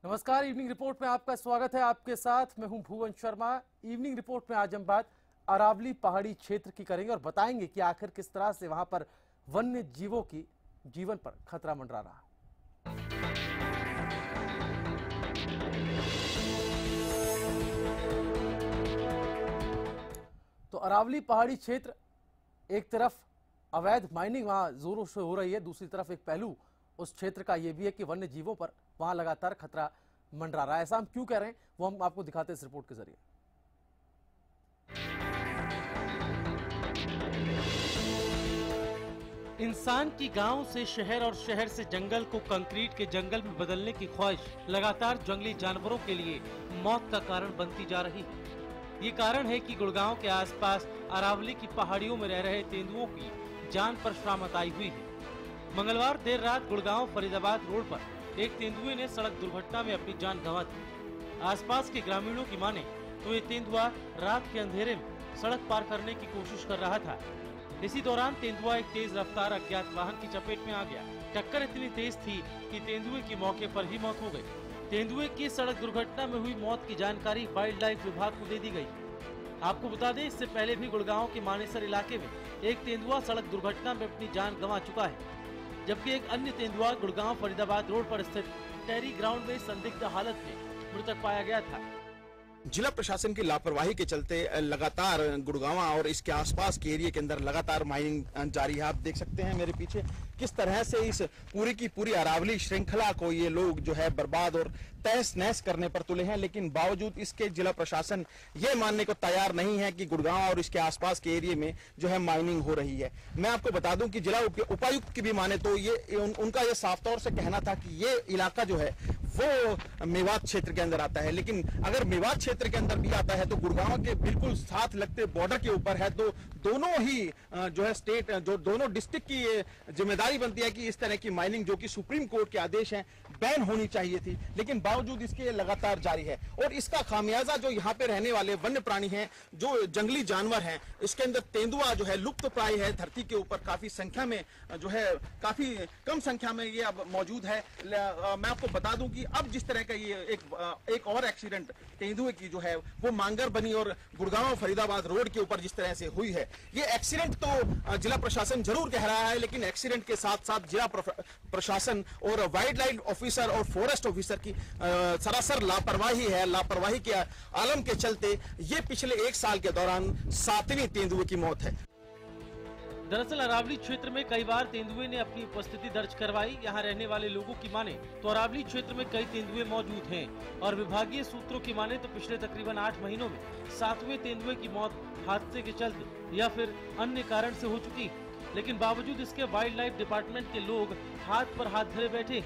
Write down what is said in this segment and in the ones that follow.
नमस्कार। Evening report में आपका स्वागत है। आपके साथ मैं हूं भुवन शर्मा। इवनिंग रिपोर्ट में आज हम बात अरावली पहाड़ी क्षेत्र की करेंगे और बताएंगे कि आखिर किस तरह से वहां पर वन्य जीवों की जीवन पर खतरा मंडरा रहा। तो अरावली पहाड़ी क्षेत्र, एक तरफ अवैध माइनिंग वहां जोरों से हो रही है, दूसरी तरफ एक पहलू उस क्षेत्र का यह भी है कि वन्य जीवों पर वहां लगातार खतरा मंडरा रहा है। ऐसा हम क्यों कह रहे हैं वो हम आपको दिखाते हैं इस रिपोर्ट के जरिए। इंसान की गांव से शहर और शहर से जंगल को कंक्रीट के जंगल में बदलने की ख्वाहिश लगातार जंगली जानवरों के लिए मौत का कारण बनती जा रही है। ये कारण है कि गुड़गांव के आसपास अरावली की पहाड़ियों में रह रहे तेंदुओं की जान पर शामत आई हुई है। मंगलवार देर रात गुड़गांव फरीदाबाद रोड पर एक तेंदुए ने सड़क दुर्घटना में अपनी जान गंवा दी। आसपास के ग्रामीणों की माने तो ये तेंदुआ रात के अंधेरे में सड़क पार करने की कोशिश कर रहा था। इसी दौरान तेंदुआ एक तेज रफ्तार अज्ञात वाहन की चपेट में आ गया। टक्कर इतनी तेज थी कि तेंदुए की मौके पर ही मौत हो गई। तेंदुए की सड़क दुर्घटना में हुई मौत की जानकारी वाइल्ड लाइफ विभाग को दे दी गई। आपको बता दें, इससे पहले भी गुड़गांव के मानेसर इलाके में एक तेंदुआ सड़क दुर्घटना में अपनी जान गंवा चुका है, जबकि एक अन्य तेंदुआ गुड़गांव फरीदाबाद रोड पर स्थित टेरी ग्राउंड में संदिग्ध हालत में मृतक पाया गया था। जिला प्रशासन की लापरवाही के चलते लगातार गुड़गांव और इसके आसपास के एरिया के अंदर लगातार माइनिंग जारी है। आप देख सकते हैं मेरे पीछे किस तरह से इस पूरी की पूरी अरावली श्रृंखला को ये लोग जो है बर्बाद और तहस नहस करने पर तुले हैं, लेकिन बावजूद इसके जिला प्रशासन ये मानने को तैयार नहीं है कि गुड़गांव और इसके आसपास के एरिया में जो है माइनिंग हो रही है। मैं आपको बता दूं कि जिला उपायुक्त की भी माने तो उनका ये साफ तौर से कहना था कि ये इलाका जो है वो मेवात क्षेत्र के अंदर आता है, लेकिन अगर मेवात क्षेत्र के अंदर भी आता है तो गुड़गांव के बिल्कुल साथ लगते बॉर्डर के ऊपर है। तो दोनों ही जो है स्टेट, जो दोनों डिस्ट्रिक्ट की ये जिम्मेदारी बनती है कि इस तरह की माइनिंग जो कि सुप्रीम कोर्ट के आदेश हैं बैन होनी चाहिए थी, लेकिन बावजूद इसके लगातार जारी है। और इसका खामियाजा जो यहाँ पे रहने वाले वन्य प्राणी हैं, जो जंगली जानवर हैं, इसके अंदर तेंदुआ जो है लुप्त प्राय है। धरती के ऊपर काफी संख्या में जो है, काफी कम संख्या में ये अब मौजूद है। मैं आपको बता दूं कि अब जिस तरह का ये एक और एक्सीडेंट तेंदुए की जो है वो मांगर बनी और गुड़गांव फरीदाबाद रोड के ऊपर जिस तरह से हुई है, ये एक्सीडेंट तो जिला प्रशासन जरूर कह रहा है, लेकिन एक्सीडेंट के साथ साथ जिला प्रशासन और वाइल्ड लाइफ ऑफिसर और फॉरेस्ट ऑफिसर की सरासर लापरवाही है। लापरवाही के आलम के चलते ये पिछले एक साल के दौरान 7वीं तेंदुए की मौत है। दरअसल अरावली क्षेत्र में कई बार तेंदुए ने अपनी उपस्थिति दर्ज करवाई। यहाँ रहने वाले लोगों की माने तो अरावली क्षेत्र में कई तेंदुए मौजूद हैं और विभागीय सूत्रों की माने तो पिछले तकरीबन 8 महीनों में 7वें तेंदुए की मौत हादसे के चलते या फिर अन्य कारण से हो चुकी, लेकिन बावजूद इसके वाइल्ड लाइफ डिपार्टमेंट के लोग हाथ पर हाथ धरे बैठे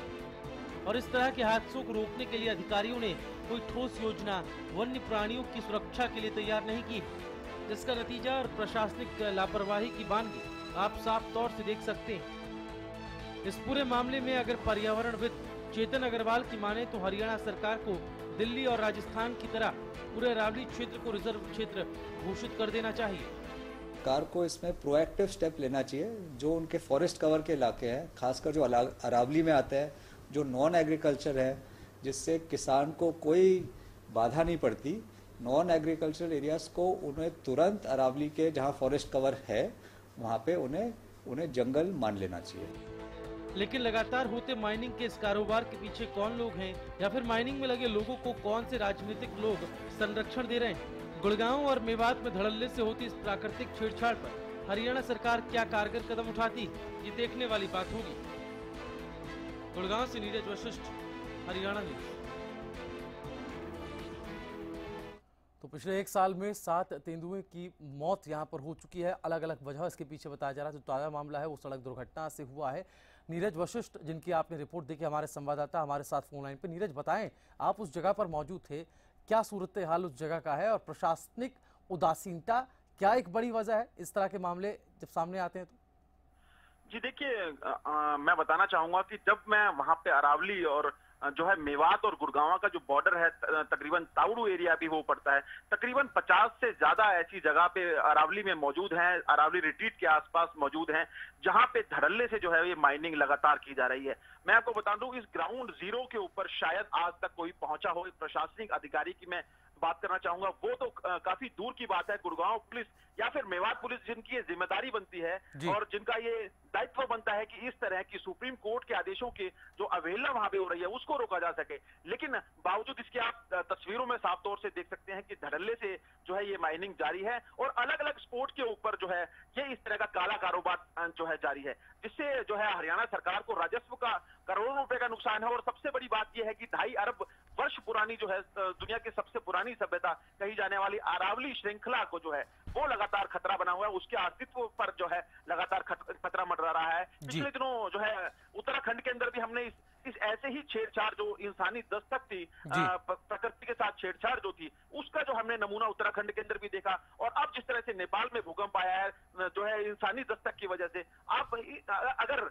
और इस तरह के हादसों को रोकने के लिए अधिकारियों ने कोई ठोस योजना वन्य प्राणियों की सुरक्षा के लिए तैयार नहीं की, जिसका नतीजा और प्रशासनिक लापरवाही की बानगी आप साफ तौर से देख सकते हैं। इस पूरे मामले में अगर पर्यावरणविद चेतन अग्रवाल की माने तो हरियाणा सरकार को दिल्ली और राजस्थान की तरह पूरे अरावली क्षेत्र को रिजर्व क्षेत्र घोषित कर देना चाहिए। सरकार को इसमें प्रोएक्टिव स्टेप लेना चाहिए। जो उनके फॉरेस्ट कवर के इलाके हैं, खासकर जो अरावली में आते हैं, जो नॉन एग्रीकल्चर है, जिससे किसान को कोई बाधा नहीं पड़ती, नॉन एग्रीकल्चरल एरियाज को उन्हें तुरंत अरावली के जहां फॉरेस्ट कवर है वहां पे उन्हें जंगल मान लेना चाहिए। लेकिन लगातार होते माइनिंग के इस कारोबार के पीछे कौन लोग हैं या फिर माइनिंग में लगे लोगों को कौन से राजनीतिक लोग संरक्षण दे रहे हैं? गुड़गांव और मेवात में धड़ल्ले से होती इस प्राकृतिक छेड़छाड़ पर हरियाणा सरकार क्या कारगर कदम उठाती, ये देखने वाली बात होगी। गुड़गांव से नीरज वशिष्ठ, हरियाणा न्यूज। तो पिछले एक साल में 7 तेंदुए की मौत यहां पर हो चुकी है। अलग अलग वजह इसके पीछे बताया जा रहा है। जो ताजा मामला है वो सड़क दुर्घटना से हुआ है। नीरज वशिष्ठ, जिनकी आपने रिपोर्ट देखी, हमारे संवाददाता हमारे साथ फोन लाइन पे। नीरज, बताएं, आप उस जगह पर मौजूद थे, क्या सूरत हाल उस जगह का है और प्रशासनिक उदासीनता क्या एक बड़ी वजह है इस तरह के मामले जब सामने आते हैं तो? जी देखिए, मैं बताना चाहूंगा कि जब मैं वहां पे अरावली और जो है मेवात और गुड़गांव का जो बॉर्डर है, तकरीबन ताउड़ू एरिया भी वो पड़ता है, तकरीबन 50 से ज्यादा ऐसी जगह पे अरावली में मौजूद हैं, अरावली रिट्रीट के आसपास मौजूद हैं, जहां पे धड़ल्ले से जो है ये माइनिंग लगातार की जा रही है। मैं आपको बता दूं, इस ग्राउंड जीरो के ऊपर शायद आज तक कोई पहुंचा हो, एक प्रशासनिक अधिकारी की मैं बात करना चाहूंगा, वो तो काफी दूर की बात है। गुड़गांव पुलिस या फिर मेवात पुलिस, जिनकी ये जिम्मेदारी बनती है और जिनका ये दायित्व बनता है कि इस तरह की सुप्रीम कोर्ट के आदेशों की जो अवहेलना वहां पे हो रही है उसको रोका जा सके, लेकिन बावजूद इसके आप तस्वीरों में साफ तौर से देख सकते हैं कि धड़ल्ले से जो है ये माइनिंग जारी है और अलग अलग स्पोर्ट के ऊपर जो है ये इस तरह का काला कारोबार जो है जारी है, जिससे जो है हरियाणा सरकार को राजस्व का करोड़ों रुपए का नुकसान है। और सबसे बड़ी बात यह है कि 2.5 अरब वर्ष पुरानी जो है दुनिया की सबसे पुरानी सभ्यता कही जाने वाली अरावली श्रृंखला को जो है वो लगातार खतरा बना हुआ है, उसके अस्तित्व पर जो है लगातार खतरा मंडरा रहा है। पिछले दिनों जो है उत्तराखंड के अंदर भी हमने इस ऐसे ही छेड़छाड़, जो इंसानी दस्तक थी, प्रकृति के साथ छेड़छाड़ जो थी, उसका जो हमने नमूना उत्तराखंड के अंदर भी देखा। और अब जिस तरह से नेपाल में भूकंप आया है जो है इंसानी दस्तक की वजह से, आप अगर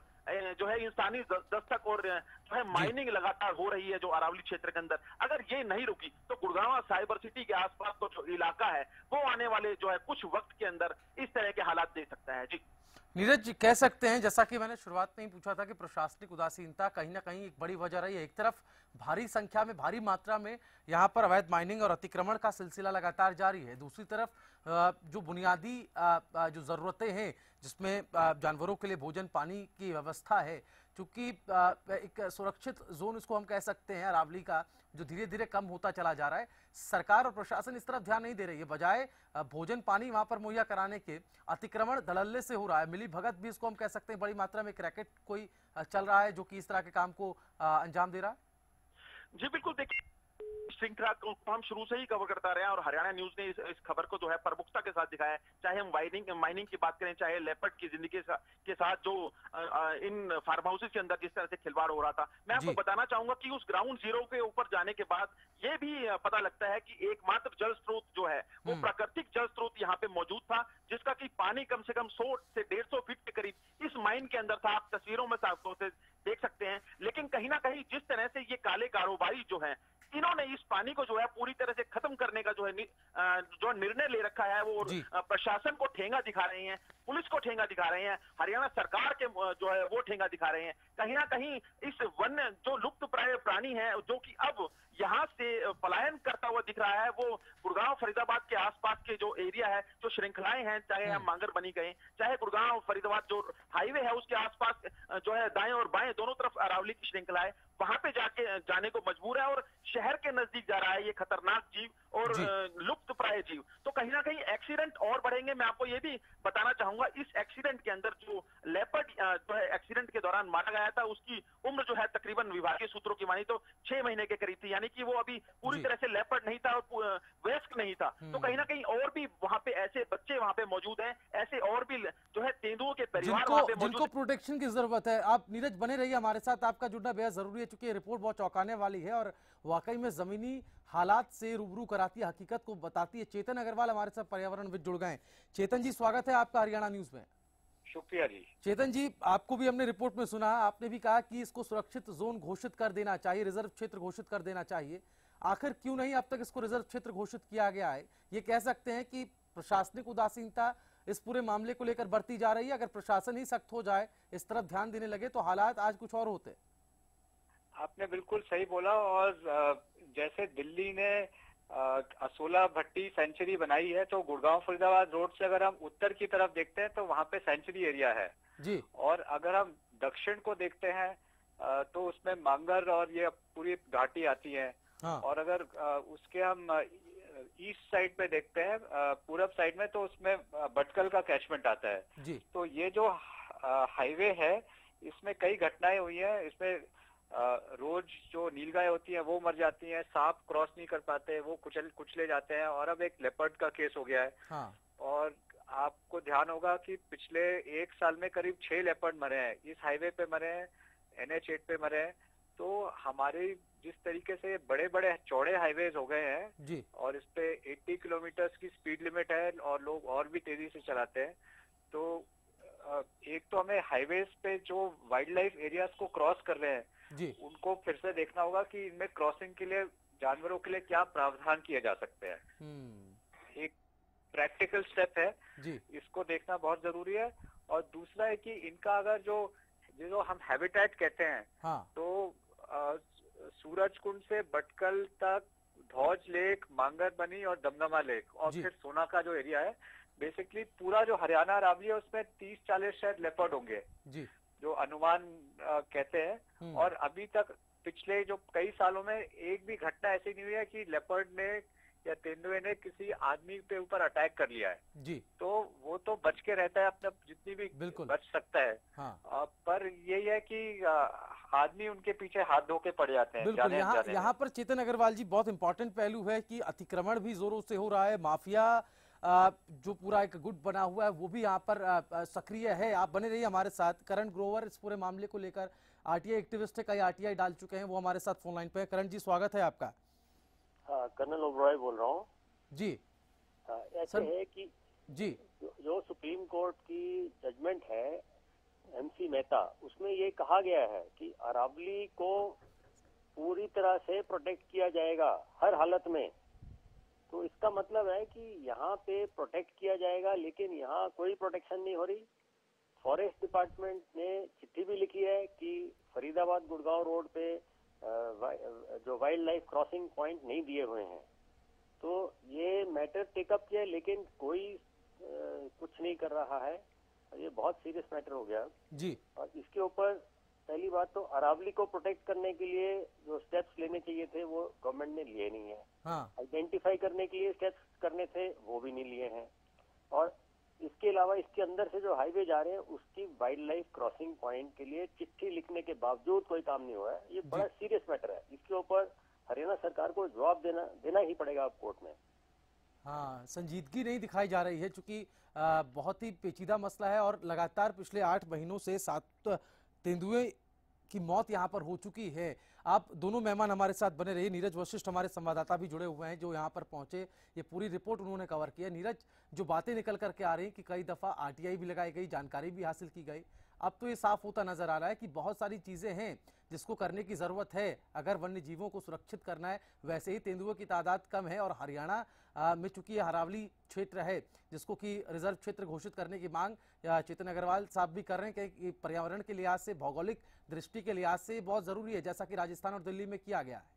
जो है इंसानी दस्तक और जो है माइनिंग लगातार हो रही है जो अरावली क्षेत्र के अंदर, अगर ये नहीं रुकी तो गुड़गांव साइबर सिटी के आसपास का जो इलाका है वो आने वाले जो है कुछ वक्त के अंदर इस तरह के हालात देख सकता है। जी नीरज जी, कह सकते हैं जैसा कि मैंने शुरुआत में ही पूछा था कि प्रशासनिक उदासीनता कहीं ना कहीं एक बड़ी वजह रही है। एक तरफ भारी संख्या में, भारी मात्रा में यहाँ पर अवैध माइनिंग और अतिक्रमण का सिलसिला लगातार जारी है, दूसरी तरफ जो बुनियादी जो ज़रूरतें हैं, जिसमें जानवरों के लिए भोजन पानी की व्यवस्था है, चूंकि एक सुरक्षित जोन इसको हम कह सकते हैं अरावली का, जो धीरे धीरे कम होता चला जा रहा है, सरकार और प्रशासन इस तरफ ध्यान नहीं दे रही है। बजाय भोजन पानी वहां पर मुहैया कराने के, अतिक्रमण धड़ल्ले से हो रहा है, मिली भगत भी इसको हम कह सकते हैं, बड़ी मात्रा में रैकेट कोई चल रहा है जो कि इस तरह के काम को अंजाम दे रहा है। जी बिल्कुल, देखिए श्रृंखला को हम शुरू से ही कवर करता रहे हैं और हरियाणा न्यूज ने इस खबर को जो है प्रमुखता के साथ दिखाया है। चाहे हम माइनिंग की बात करें, चाहे लेपर्ड की जिंदगी के साथ जो इन फार्म हाउसेज के अंदर जिस तरह से खिलवाड़ हो रहा था, मैं आपको बताना चाहूंगा कि उस ग्राउंड जीरो के ऊपर जाने के बाद ये भी पता लगता है कि एकमात्र जल स्रोत जो है वो प्राकृतिक जल स्रोत यहाँ पे मौजूद था, जिसका कि पानी कम से कम 100 से 150 फीट के करीब इस माइन के अंदर था। आप तस्वीरों में साफ तौर से देख सकते हैं। लेकिन कहीं ना कहीं जिस तरह से ये काले कारोबारी जो है, इन्होंने इस पानी को जो है पूरी तरह से खत्म करने का जो निर्णय ले रखा है, वो प्रशासन को ठेंगा दिखा रहे हैं, पुलिस को ठेंगा दिखा रहे हैं, हरियाणा सरकार के जो है वो ठेंगा दिखा रहे हैं। कहीं ना कहीं इस वन्य जो लुप्त प्राय प्राणी है, जो कि अब यहाँ से पलायन करता हुआ दिख रहा है, वो गुड़गांव फरीदाबाद के आसपास के जो एरिया है, जो श्रृंखलाएं हैं, चाहे हम मांगर बनी गए, चाहे गुड़गांव फरीदाबाद जो हाईवे है उसके आसपास जो है दाएं और बाएं दोनों तरफ अरावली की श्रृंखला है, वहां पे जाने को मजबूर है और शहर के नजदीक जा रहा है ये खतरनाक जीव और लुप्त प्राय जीव। तो कहीं ना कहीं एक्सीडेंट और बढ़ेंगे। मैं आपको ये भी बताना चाहूंगा, इस एक्सीडेंट के अंदर जो लेपर्ड जो है एक्सीडेंट के दौरान मारा गया था, उसकी उम्र जो है तकरीबन विभागीय सूत्रों की मानी तो 6 महीने के करीब थी, यानी कि वो अभी पूरी तरह से लेपर्ड नहीं था और वयस्क नहीं था। तो कहीं ना कहीं और भी वहां पे ऐसे बच्चे वहां पे मौजूद हैं, ऐसे और भी जो है तेंदुओं के परिवार वहां पे मौजूद, जिनको प्रोटेक्शन की जरूरत है। आप नीरज बने रहिए हमारे साथ, आपका जुड़ना बेहद जरूरी है, चूंकि रिपोर्ट बहुत चौंकाने वाली है और वाकई में जमीनी हालात से रूबरू कराती है, हकीकत को बताती है। चेतन अग्रवाल हमारे साथ पर्यावरणविद जुड़ गए। चेतन जी, स्वागत है आपका हरियाणा न्यूज में। शुक्रिया जी। चेतन जी, आपको भी हमने रिपोर्ट में सुना, आपने भी कहा कि इसको सुरक्षित जोन घोषित कर देना चाहिए, रिजर्व क्षेत्र घोषित कर देना चाहिए। आखिर क्यों नहीं अब तक इसको रिजर्व क्षेत्र घोषित किया गया है? ये कह सकते हैं कि प्रशासनिक उदासीनता इस पूरे मामले को लेकर बढ़ती जा रही है। अगर प्रशासन ही सख्त हो जाए, इस तरफ ध्यान देने लगे, तो हालात आज कुछ और होते। आपने बिल्कुल सही बोला। और जैसे दिल्ली ने असोला भट्टी सेंचुरी बनाई है, तो गुड़गांव फरीदाबाद रोड से अगर हम उत्तर की तरफ देखते हैं तो वहां पे सेंचुरी एरिया है जी। और अगर हम दक्षिण को देखते हैं तो उसमें मांगर और ये पूरी घाटी आती है। हाँ। और अगर उसके हम ईस्ट साइड पे देखते हैं, पूरब साइड में, तो उसमें भटकल का कैचमेंट आता है जी। तो ये जो हाईवे है, इसमें कई घटनाएं हुई हैं। इसमें रोज जो नीलगाय होती है वो मर जाती हैं, सांप क्रॉस नहीं कर पाते, वो कुचले जाते हैं। और अब एक लेपर्ड का केस हो गया है। हाँ। और आपको ध्यान होगा कि पिछले 1 साल में करीब 6 लेपर्ड मरे हैं, इस हाईवे पे मरे हैं, NH8 पे मरे हैं। तो हमारे जिस तरीके से बड़े बड़े चौड़े हाईवेज हो गए हैं जी, और इस पे 80 किलोमीटर की स्पीड लिमिट है और लोग और भी तेजी से चलाते हैं, तो एक तो हमें हाईवेज पे जो वाइल्ड लाइफ एरियाज को क्रॉस कर रहे हैं जी, उनको फिर से देखना होगा कि इनमें क्रॉसिंग के लिए जानवरों के लिए क्या प्रावधान किए जा सकते हैं। एक प्रैक्टिकल स्टेप है जी, इसको देखना बहुत जरूरी है। और दूसरा है कि इनका अगर जो हम हैबिटेट कहते हैं, हाँ, तो सूरज कुंड से बटकल तक, धौज लेक, मांगर बनी और दमदमा लेक और जी। फिर सोना का जो एरिया है, बेसिकली पूरा जो हरियाणा अरावली है उसमें 30-40 शायद लेपर्ड होंगे जी, जो अनुमान कहते हैं। और अभी तक पिछले जो कई सालों में एक भी घटना ऐसी नहीं हुई है कि लेपर्ड ने या तेंदुए ने किसी आदमी पे ऊपर अटैक कर लिया है। जी, तो वो तो बच के रहता है अपना जितनी भी बिल्कुल बच सकता है। हाँ, पर यही है कि आदमी उनके पीछे हाथ धो के पड़ जाते हैं। बिल्कुल। यहाँ पर चेतन अग्रवाल जी बहुत इंपॉर्टेंट पहलू है कि अतिक्रमण भी जोरों से हो रहा है, माफिया जो पूरा एक गुट बना हुआ है वो भी यहाँ पर सक्रिय है। आप बने रहिए हमारे साथ। करण ग्रोवर इस पूरे मामले को लेकर आरटीआई एक्टिविस्ट है, कई आरटीआई डाल चुके हैं, वो हमारे साथ फोन लाइन पे है। करण जी स्वागत है आपका। हाँ, कर्नल ओबरॉय बोल रहा हूँ जी। ऐसे है कि जी, जो सुप्रीम कोर्ट की जजमेंट है एमसी मेहता, उसमें ये कहा गया है कि अरावली को पूरी तरह से प्रोटेक्ट किया जाएगा हर हालत में। तो इसका मतलब है कि यहाँ पे प्रोटेक्ट किया जाएगा, लेकिन यहाँ कोई प्रोटेक्शन नहीं हो रही। फॉरेस्ट डिपार्टमेंट ने चिट्ठी भी लिखी है कि फरीदाबाद गुड़गांव रोड पे जो वाइल्ड लाइफ क्रॉसिंग पॉइंट नहीं दिए हुए हैं। तो ये मैटर टेकअप किया, लेकिन कोई कुछ नहीं कर रहा है। ये बहुत सीरियस मैटर हो गया जी। और इसके ऊपर पहली बात तो अरावली को प्रोटेक्ट करने के लिए जो स्टेप्स लेने चाहिए थे वो गवर्नमेंट ने लिए नहीं है। हाँ, आइडेंटिफाई करने के लिए स्टेप्स करने थे वो भी नहीं लिए हैं। और इसके अलावा इसके अंदर से जो हाईवे जा रहे हैं उसकी वाइल्ड लाइफ क्रॉसिंग पॉइंट के लिए चिट्ठी लिखने के बावजूद कोई काम नहीं हुआ है। ये बड़ा सीरियस मैटर है। इसके ऊपर हरियाणा सरकार को जवाब देना ही पड़ेगा अब कोर्ट में। हाँ, संजीदगी नहीं दिखाई जा रही है क्योंकि बहुत ही पेचीदा मसला है और लगातार पिछले 8 महीनों से 7 तेंदुए की मौत यहाँ पर हो चुकी है। आप दोनों मेहमान हमारे साथ बने रहिए। नीरज वशिष्ठ हमारे संवाददाता भी जुड़े हुए हैं जो यहाँ पर पहुंचे, ये पूरी रिपोर्ट उन्होंने कवर की है। नीरज, जो बातें निकल करके आ रही कि कई दफा आरटीआई भी लगाई गई, जानकारी भी हासिल की गई, अब तो ये साफ होता नजर आ रहा है कि बहुत सारी चीजें हैं जिसको करने की जरूरत है अगर वन्य जीवों को सुरक्षित करना है। वैसे ही तेंदुओं की तादाद कम है और हरियाणा में चूंकि ये अरावली क्षेत्र है जिसको कि रिजर्व क्षेत्र घोषित करने की मांग चेतन अग्रवाल साहब भी कर रहे हैं कि पर्यावरण के लिहाज से, भौगोलिक दृष्टि के लिहाज से बहुत जरूरी है, जैसा कि राजस्थान और दिल्ली में किया गया है।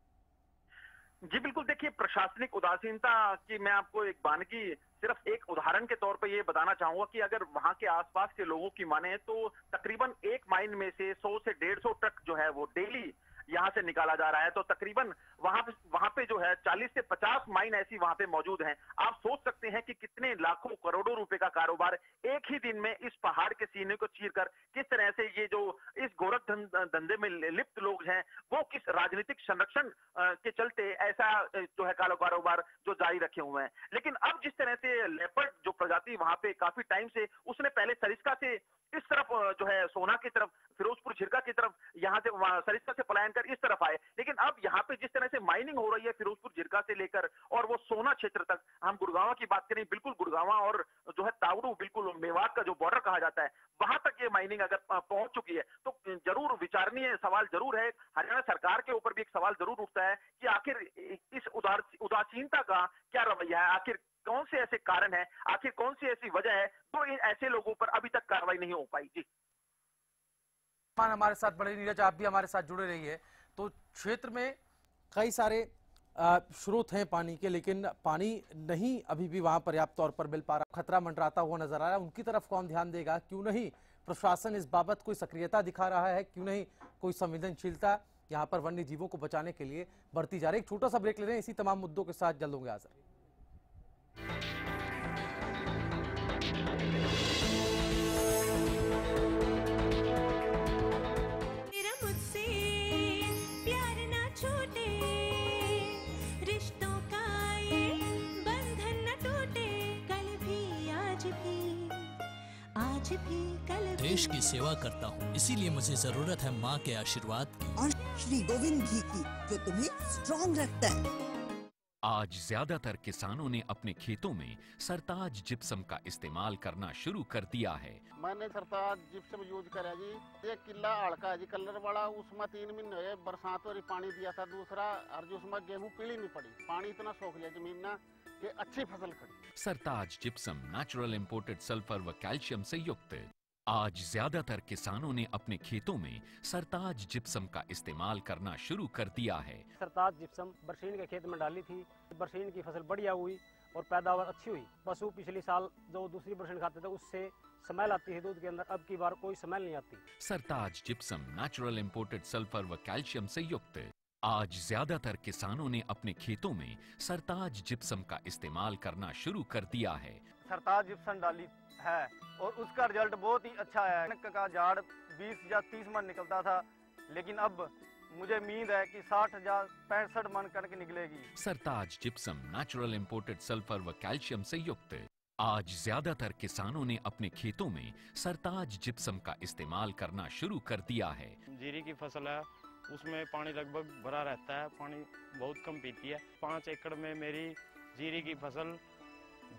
जी बिल्कुल। देखिए, प्रशासनिक उदासीनता की मैं आपको एक बानगी सिर्फ एक उदाहरण के तौर पे ये बताना चाहूंगा कि अगर वहां के आसपास के लोगों की माने तो तकरीबन एक माइन में से 100 से 150 ट्रक जो है वो डेली यहाँ से निकाला जा रहा है। तो तकरीबन वहां पे जो है 40 से 50 माइन ऐसी वहां पे मौजूद हैं। आप सोच सकते हैं कि कितने लाखों करोड़ों रुपए का कारोबार एक ही दिन में इस पहाड़ के सीने को चीरकर किस तरह से ये जो इस गोरख धंधे में लिप्त लोग हैं वो किस राजनीतिक संरक्षण के चलते ऐसा जो है कारोबार जो जारी रखे हुए हैं। लेकिन अब जिस तरह से लेपर्ड जो प्रजाति वहां पे काफी टाइम से, उसने पहले सरिस्का से इस तरफ जो है सोना की तरफ, फिरोजपुर झिरका की तरफ, यहाँ से सरिस्का से पलायन कर इस तरफ आए। लेकिन अब यहाँ पे जिस तरह से माइनिंग हो रही है फिरोजपुर झिरका से लेकर और वो सोना क्षेत्र तक, हम गुड़गांव की बात करें, बिल्कुल गुड़गांव और जो है तावड़ू, बिल्कुल मेवात का जो बॉर्डर कहा जाता है, वहां तक ये माइनिंग अगर पहुंच चुकी है तो जरूर विचारणीय सवाल जरूर है। हरियाणा सरकार के ऊपर भी एक सवाल जरूर उठता है कि आखिर इस उदासीनता का क्या रवैया है, आखिर कौन से ऐसे कारण है, आखिर कौन सी ऐसी वजह है तो ऐसे लोगों पर अभी तक कार्रवाई नहीं हो पाई। जी हमारे साथ बड़े नीरज, आप भी हमारे साथ जुड़े रहिए। तो क्षेत्र में कई सारे स्रोत हैं पानी के, लेकिन पानी नहीं अभी भी वहां पर्याप्त तौर पर मिल पा रहा, खतरा मंडराता हुआ नजर आ रहा है। उनकी तरफ कौन ध्यान देगा? क्यों नहीं प्रशासन इस बाबत कोई सक्रियता दिखा रहा है? क्यों नहीं कोई संवेदनशीलता यहाँ पर वन्य जीवों को बचाने के लिए बढ़ती जा रही है? एक छोटा सा ब्रेक ले रहे हैं, इसी तमाम मुद्दों के साथ जल्द होंगे हाजिर। देश की सेवा करता हूँ, इसीलिए मुझे जरूरत है माँ के आशीर्वाद की और श्री गोविंद घी की, जो तुम्हें स्ट्रॉन्ग रखता है। आज ज्यादातर किसानों ने अपने खेतों में सरताज जिप्सम का इस्तेमाल करना शुरू कर दिया है। मैंने सरताज जिप्सम यूज करा जी। एक किला हल्का जी कलर वाला, उसमें 3 महीने बरसात और पानी दिया था। दूसरा और जो उसमें गेहूं पीली नहीं पड़ी, पानी इतना सोख लिया जमीन ना कि अच्छी फसल खड़ी। सरताज जिप्सम नेचुरल इंपोर्टेड सल्फर व कैल्शियम से युक्त। आज ज्यादातर किसानों ने अपने खेतों में सरताज जिप्सम का इस्तेमाल करना शुरू कर दिया है। सरताज जिप्सम बरसीन के खेत में डाली थी। बरसीन की फसल बढ़िया हुई और पैदावार अच्छी हुई। पशु पिछले साल जो दूसरी बरसीन खाते थे उससे स्मेल आती है दूध के अंदर, अब की बार कोई स्मेल नहीं आती। सरताज जिप्सम नेचुरल इंपोर्टेड सल्फर व कैल्शियम से युक्त। आज ज्यादातर किसानों ने अपने खेतों में सरताज जिप्सम का इस्तेमाल करना शुरू कर दिया है। सरताज जिप्सम डाली है और उसका रिजल्ट बहुत ही अच्छा है। कनक का झाड़ 20 या 30 मन निकलता था, लेकिन अब मुझे उम्मीद है कि 60 या 65 मन कनक निकलेगी। सरताज जिप्सम नेचुरल इंपोर्टेड सल्फर व कैल्शियम से युक्त। आज ज्यादातर किसानों ने अपने खेतों में सरताज जिप्सम का इस्तेमाल करना शुरू कर दिया है। जीरी की फसल है, उसमें पानी लगभग भरा रहता है, पानी बहुत कम पीती है। 5 एकड़ में मेरी जीरी की फसल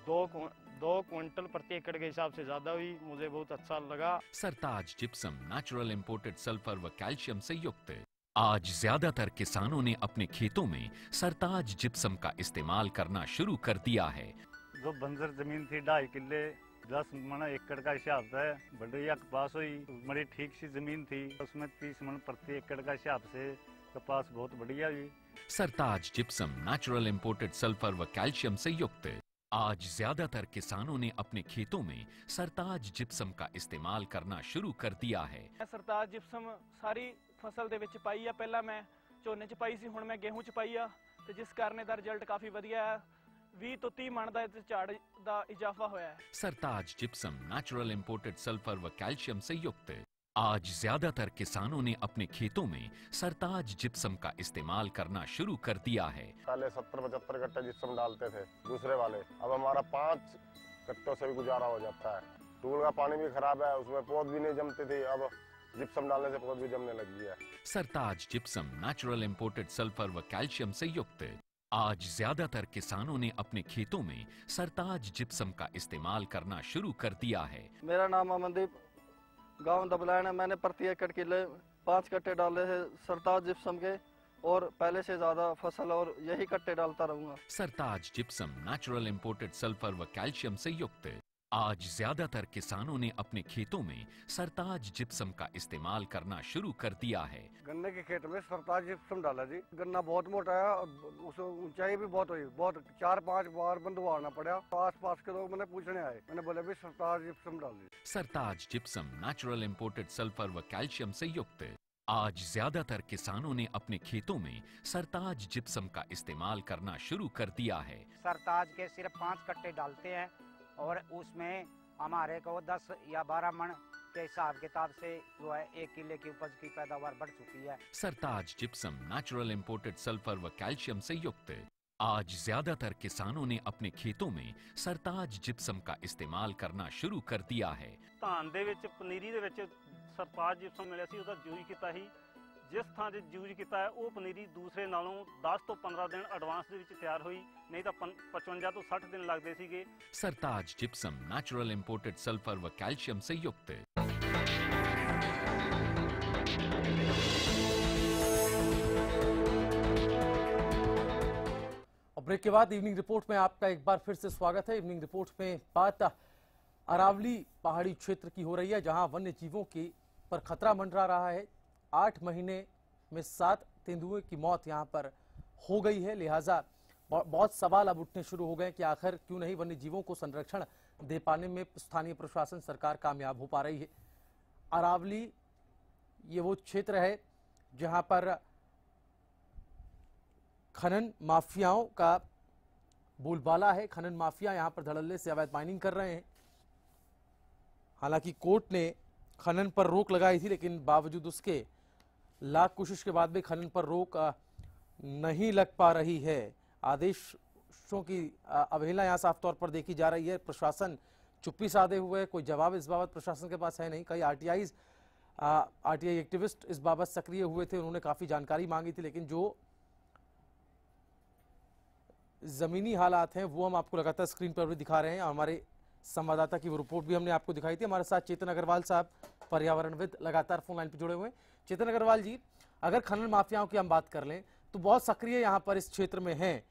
2 क्विंटल प्रति एकड़ के हिसाब से ज्यादा हुई। मुझे बहुत अच्छा लगा। सरताज जिप्सम नेचुरल इंपोर्टेड सल्फर व कैल्शियम से युक्त। आज ज्यादातर किसानों ने अपने खेतों में सरताज जिप्सम का इस्तेमाल करना शुरू कर दिया है। जो बंजर जमीन थी 2.5 किले 10 मन एकड़ का हिसाब है, बढ़िया कपास हुई। बड़ी ठीक सी जमीन थी, उसमें 30 मन प्रति एकड़ का हिसाब से कपास बहुत बढ़िया हुई। सरताज जिप्सम नेचुरल इंपोर्टेड सल्फर व कैल्शियम से युक्त। आज ज्यादातर किसानों ने अपने खेतों में सरताज जिप्सम का इस्तेमाल करना शुरू कर दिया है। सरताज जिप्सम सारी फसल ਦੇ ਵਿੱਚ ਪਾਈ ਆ। ਪਹਿਲਾਂ ਮੈਂ ਝੋਨੇ 'ਚ ਪਾਈ ਸੀ, ਹੁਣ ਮੈਂ ਗੇਹੂੰ 'ਚ ਪਾਈ ਆ ਤੇ ਜਿਸ ਕਾਰਨ ਦਾ ਰਿਜ਼ਲਟ ਕਾਫੀ ਵਧੀਆ ਹੈ। 20 ਤੋਂ 30 ਮਣ ਦਾ ਇਸ ਝਾੜ ਦਾ ਇਜ਼ਾਫਾ ਹੋਇਆ ਹੈ। सरताज जिप्सम नेचुरल इंपोर्टेड सल्फर व कैल्शियम से युक्त। आज ज्यादातर किसानों ने अपने खेतों में सरताज जिप्सम का इस्तेमाल करना शुरू कर दिया है। पहले 70-75 कट्टे जिप्सम डालते थे दूसरे वाले, अब हमारा 5 कट्टों से भी गुजारा हो जाता है। टूल का पानी भी खराब है, उसमें पौध भी नहीं जमती थी, अब जिप्सम डालने से पौध भी जमने लगी है। सरताज जिप्सम नेचुरल इंपोर्टेड सल्फर व कैल्शियम से युक्त। आज ज्यादातर किसानों ने अपने खेतों में सरताज जिप्सम का इस्तेमाल करना शुरू कर दिया है। मेरा नाम अमनदीप, गांव दबलान है। मैंने प्रति एकड़ किले 5 कट्टे डाले हैं सरताज जिप्सम के और पहले से ज्यादा फसल और यही कट्टे डालता रहूंगा। सरताज जिप्सम नेचुरल इंपोर्टेड सल्फर व कैल्शियम से युक्त। आज ज्यादातर किसानों ने अपने खेतों में सरताज जिप्सम का इस्तेमाल करना शुरू कर दिया है। गन्ने के खेत में सरताज जिप्सम डाला जी। गन्ना बहुत मोटा है, उस ऊंचाई भी बहुत हुई, बहुत 4-5 बार बंधवाना पड़ा। आस-पास के लोग मैंने पूछने आए, मैंने बोला भी सरताज जिप्सम डाल दी। सरताज जिप्सम नेचुरल इंपोर्टेड सल्फर व कैल्शियम से युक्त। आज ज्यादातर किसानों ने अपने खेतों में सरताज जिप्सम का इस्तेमाल करना शुरू कर दिया है। सरताज के सिर्फ 5 कट्टे डालते हैं और उसमें हमारे को 10 या 12 मन के हिसाब किताब से जो है 1 किले की उपज की पैदावार बढ़ चुकी है। सरताज जिप्सम नेचुरल इंपोर्टेड सल्फर व कैल्शियम से युक्त। आज ज्यादातर किसानों ने अपने खेतों में सरताज जिप्सम का इस्तेमाल करना शुरू कर दिया है। धान ਦੇ ਵਿੱਚ ਪਨੀਰੀ ਦੇ ਵਿੱਚ ਸਰਤਾਜ ਜਿਪਸਮ ਮਿਲਿਆ ਸੀ, ਉਹਦਾ ਯੂਜ਼ ਕੀਤਾ ਸੀ। ਜਿਸ ਥਾਂ 'ਤੇ ਯੂਜ਼ ਕੀਤਾ ਹੈ ਉਹ ਪਨੀਰੀ ਦੂਸਰੇ ਨਾਲੋਂ 10 ਤੋਂ 15 ਦਿਨ ਐਡਵਾਂਸ ਦੇ ਵਿੱਚ ਤਿਆਰ ਹੋਈ, ਨਹੀਂ ਤਾਂ 55 ਤੋਂ 60 ਦਿਨ ਲੱਗਦੇ ਸੀਗੇ। सरताज जिप्सम नेचुरल इंपोर्टेड सल्फर व कैल्शियम से युक्त। और ब्रेक के बाद इवनिंग रिपोर्ट में आपका एक बार फिर से स्वागत है। इवनिंग रिपोर्ट में बात अरावली पहाड़ी क्षेत्र की हो रही है, जहां वन्य जीवों की पर खतरा मंडरा रहा है। 8 महीने में 7 तेंदुए की मौत यहां पर हो गई है। लिहाजा बहुत सवाल अब उठने शुरू हो गए कि आखिर क्यों नहीं वन्य जीवों को संरक्षण दे पाने में स्थानीय प्रशासन सरकार कामयाब हो पा रही है। अरावली ये वो क्षेत्र है जहां पर खनन माफियाओं का बोलबाला है। खनन माफिया यहां पर धड़ल्ले से अवैध माइनिंग कर रहे हैं। हालांकि कोर्ट ने खनन पर रोक लगाई थी, लेकिन बावजूद उसके लाख कोशिश के बाद भी खनन पर रोक नहीं लग पा रही है। आदेशों की अवहेलना यहां साफ तौर पर देखी जा रही है। प्रशासन चुप्पी साधे हुए, कोई जवाब इस बाबत प्रशासन के पास है नहीं। कई आरटीआई एक्टिविस्ट इस बाबत सक्रिय हुए थे, उन्होंने काफी जानकारी मांगी थी, लेकिन जो ज़मीनी हालात हैं वो हम आपको लगातार स्क्रीन पर भी दिखा रहे हैं। हमारे संवाददाता की वो रिपोर्ट भी हमने आपको दिखाई थी। हमारे साथ चेतन अग्रवाल साहब पर्यावरणविद लगातार फोन लाइन पर जुड़े हुए हैं। चेतन अग्रवाल जी, अगर खनन माफियाओं की हम बात कर लें तो बहुत सक्रिय यहाँ पर इस क्षेत्र में हैं।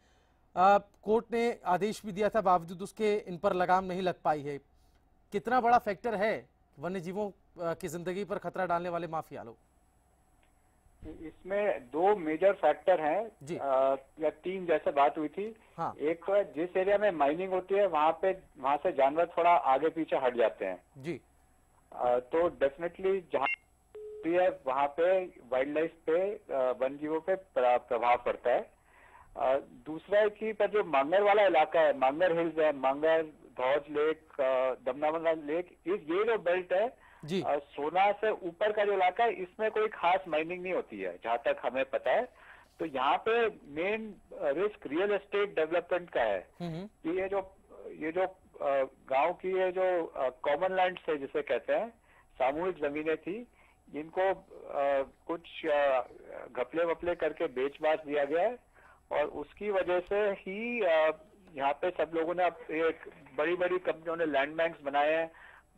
कोर्ट ने आदेश भी दिया था, बावजूद उसके इन पर लगाम नहीं लग पाई है। कितना बड़ा फैक्टर है वन्य जीवों की जिंदगी पर खतरा डालने वाले माफिया लोग? इसमें दो मेजर फैक्टर हैं या तीन जैसे बात हुई थी। हाँ। एक तो है जिस एरिया में माइनिंग होती है वहाँ से जानवर थोड़ा आगे पीछे हट जाते हैं जी। तो डेफिनेटली जहाँ है वहाँ पे वाइल्ड लाइफ पे वन जीवों पे प्रभाव पड़ता है। दूसरा है कि जो मांगर वाला इलाका है, मांगर हिल्स है, मांगर, धौज लेक, दमनावला लेक, ये जो बेल्ट है जी। सोना से ऊपर का जो इलाका है इसमें कोई खास माइनिंग नहीं होती है जहां तक हमें पता है। तो यहाँ पे main risk real estate development का है कि ये जो गांव की ये जो कॉमन लैंड है जिसे कहते हैं, सामूहिक जमीनें थी, इनको कुछ घपले वपले करके बेच बाच दिया गया है और उसकी वजह से ही यहाँ पे सब लोगों ने एक बड़ी बड़ी कंपनियों ने लैंड बैंक्स बनाए हैं।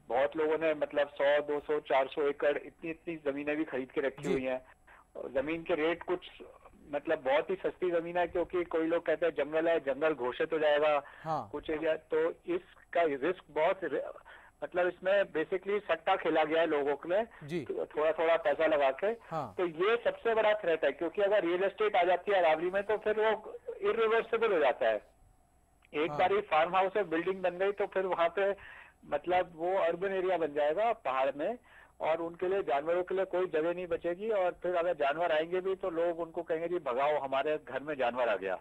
बहुत लोगों ने मतलब 100, 200, 400 एकड़ इतनी जमीनें भी खरीद के रखी हुई हैं। जमीन के रेट कुछ मतलब बहुत ही सस्ती जमीन है, क्योंकि कोई लोग कहते हैं जंगल है, जंगल घोषित हो जाएगा। हाँ। कुछ एरिया तो इसका रिस्क बहुत मतलब इसमें बेसिकली सट्टा खेला गया है लोगों के लिए, थोड़ा थोड़ा पैसा लगा के। हाँ। तो ये सबसे बड़ा थ्रेट है, क्योंकि अगर रियल एस्टेट आ जाती है अरावली में तो फिर वो इरिवर्सिबल हो जाता है। एक बार ही फार्म हाउस है, बिल्डिंग बन गई तो फिर वहां पे मतलब वो अर्बन एरिया बन जाएगा पहाड़ में और उनके लिए जानवरों के लिए कोई जगह नहीं बचेगी। और फिर अगर जानवर आएंगे भी तो लोग उनको कहेंगे जी भगाओ, हमारे घर में जानवर आ गया।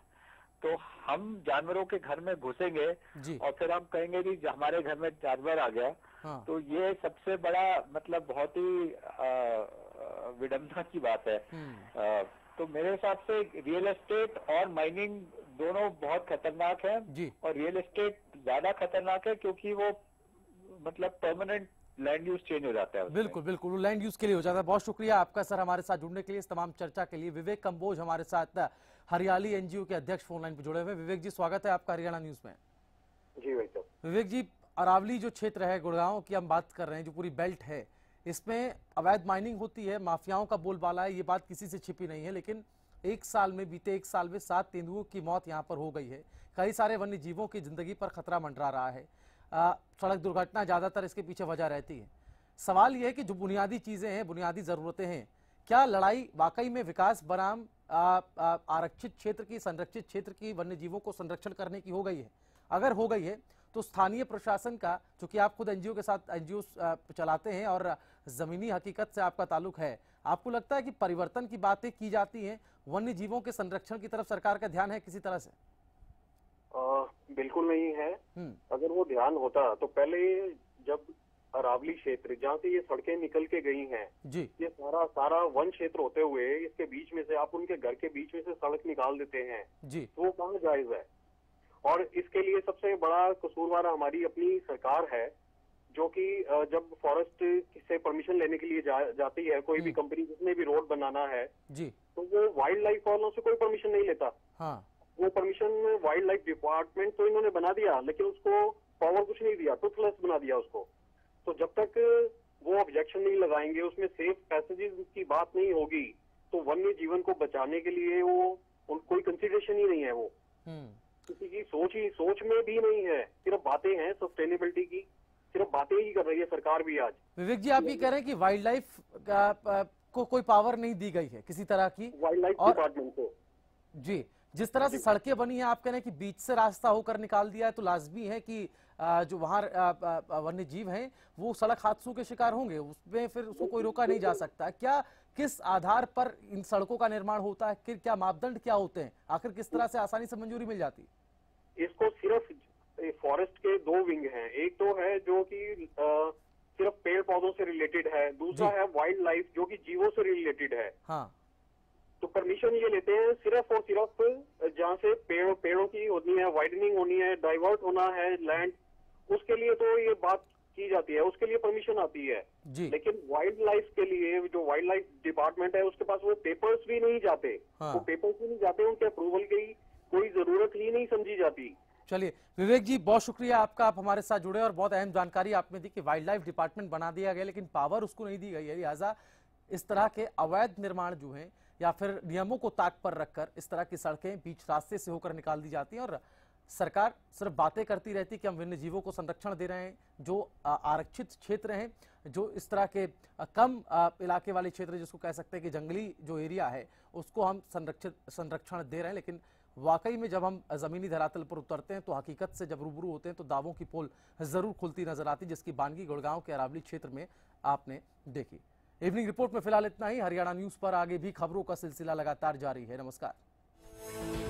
तो हम जानवरों के घर में घुसेंगे और फिर हम कहेंगे जी हमारे घर में जानवर आ गया। हाँ। तो ये सबसे बड़ा मतलब बहुत ही विडंबना की बात है। तो मेरे हिसाब से रियल एस्टेट और माइनिंग दोनों बहुत खतरनाक है और रियल एस्टेट ज्यादा खतरनाक है क्योंकि वो मतलब परमानेंट लैंड यूज चेंज हो जाता है। बिल्कुल बिल्कुल, लैंड यूज के लिए हो जाता है। बहुत शुक्रिया आपका सर हमारे साथ जुड़ने के लिए, इस तमाम चर्चा के लिए। विवेक कंबोज हमारे साथ हरियाली एनजीओ के अध्यक्ष फोन लाइन पर जुड़े हुए। विवेक जी, स्वागत है आपका हरियाणा न्यूज में। जी भाई साहब। विवेक जी, अरावली जो क्षेत्र है, गुड़गांव की हम बात कर रहे हैं, जो पूरी बेल्ट है, इसमें अवैध माइनिंग होती है, माफियाओं का बोलबाला है, ये बात किसी से छिपी नहीं है। लेकिन बीते एक साल में 7 तेंदुओं की मौत यहाँ पर हो गई है। कई सारे वन्य जीवों की जिंदगी पर खतरा मंडरा रहा है। सड़क दुर्घटना ज्यादातर इसके पीछे वजह रहती है। सवाल यह है कि जो बुनियादी चीजें हैं, बुनियादी जरूरतें हैं, क्या लड़ाई वाकई में विकास बनाम आरक्षित क्षेत्र की, संरक्षित क्षेत्र की वन्य जीवों को संरक्षण करने की हो गई है? अगर हो गई है तो स्थानीय प्रशासन का, चूंकि आप खुद एनजीओ के साथ एनजीओ चलाते हैं और जमीनी हकीकत से आपका ताल्लुक है, आपको लगता है कि परिवर्तन की बातें की जाती हैं, वन्य जीवों के संरक्षण की तरफ सरकार का ध्यान है किसी तरह से? बिल्कुल नहीं है। अगर वो ध्यान होता तो पहले जब अरावली क्षेत्र जहाँ से ये सड़कें निकल के गई हैं जी, ये सारा वन क्षेत्र होते हुए इसके बीच में से आप उनके घर के बीच में से सड़क निकाल देते हैं जी, तो वो कहाँ जायज है? और इसके लिए सबसे बड़ा कसूरवार हमारी अपनी सरकार है, जो कि जब फॉरेस्ट से परमिशन लेने के लिए जाती है कोई भी कंपनी, जिसने भी रोड बनाना है जी, तो वो वाइल्ड लाइफ वालों से कोई परमिशन नहीं लेता। हाँ। वो परमिशन वाइल्ड लाइफ डिपार्टमेंट तो इन्होंने बना दिया, लेकिन उसको पावर कुछ नहीं दिया, टूथलेस बना दिया उसको। तो जब तक वो ऑब्जेक्शन नहीं लगाएंगे, उसमें सेफ पैसेजेस की बात नहीं होगी, तो वन्य जीवन को बचाने के लिए वो कोई कंसिडरेशन ही नहीं है। वो किसी की सोच में भी नहीं है, सिर्फ बातें हैं सस्टेनेबिलिटी की, सिर्फ बातें ही कर रही है सरकार भी आज। विवेक जी, आप ये कह रहे हैं कि वाइल्ड लाइफ को कोई पावर नहीं दी गई है किसी तरह की वाइल्ड लाइफ डिपार्टमेंट को? जी, जिस तरह से सड़कें बनी हैं, आप कह रहे हैं कि बीच से रास्ता होकर निकाल दिया है, तो लाजमी है कि जो वहाँ वन्य जीव हैं वो सड़क हादसों के शिकार होंगे, उसमें फिर उसको कोई रोका नहीं जा सकता। क्या किस आधार पर इन सड़कों का निर्माण होता है, क्या मापदंड क्या होते हैं, आखिर किस तरह से आसानी से मंजूरी मिल जाती है? इसको सिर्फ फॉरेस्ट के दो विंग हैं, एक तो है जो कि सिर्फ पेड़ पौधों से रिलेटेड है, दूसरा है वाइल्ड लाइफ जो कि जीवों से रिलेटेड है। हाँ। तो परमिशन ये लेते हैं सिर्फ और सिर्फ जहाँ से पेड़ों की होनी है, वाइडनिंग होनी है, डाइवर्ट होना है लैंड, उसके लिए तो ये बात की जाती है, उसके लिए परमिशन आती है जी। लेकिन वाइल्ड लाइफ के लिए जो वाइल्ड लाइफ डिपार्टमेंट है उसके पास वो पेपर्स भी नहीं जाते। वो पेपर्स भी नहीं जाते, उनके अप्रूवल की कोई जरूरत ही नहीं समझी जाती। चलिए विवेक जी, बहुत शुक्रिया आपका, आप हमारे साथ जुड़े और बहुत अहम जानकारी आपने दी कि वाइल्ड लाइफ डिपार्टमेंट बना दिया गया लेकिन पावर उसको नहीं दी गई है। लिहाजा इस तरह के अवैध निर्माण जो हैं या फिर नियमों को ताक पर रखकर इस तरह की सड़कें बीच रास्ते से होकर निकाल दी जाती हैं और सरकार सिर्फ बातें करती रहती कि हम वन्य जीवों को संरक्षण दे रहे हैं। जो आरक्षित क्षेत्र हैं, जो इस तरह के कम इलाके वाले क्षेत्र जिसको कह सकते हैं कि जंगली जो एरिया है उसको हम संरक्षण दे रहे हैं, लेकिन वाकई में जब हम जमीनी धरातल पर उतरते हैं तो हकीकत से जब रूबरू होते हैं तो दावों की पोल जरूर खुलती नजर आती, जिसकी बानगी गुड़गांव के अरावली क्षेत्र में आपने देखी। इवनिंग रिपोर्ट में फिलहाल इतना ही। हरियाणा न्यूज पर आगे भी खबरों का सिलसिला लगातार जारी है। नमस्कार।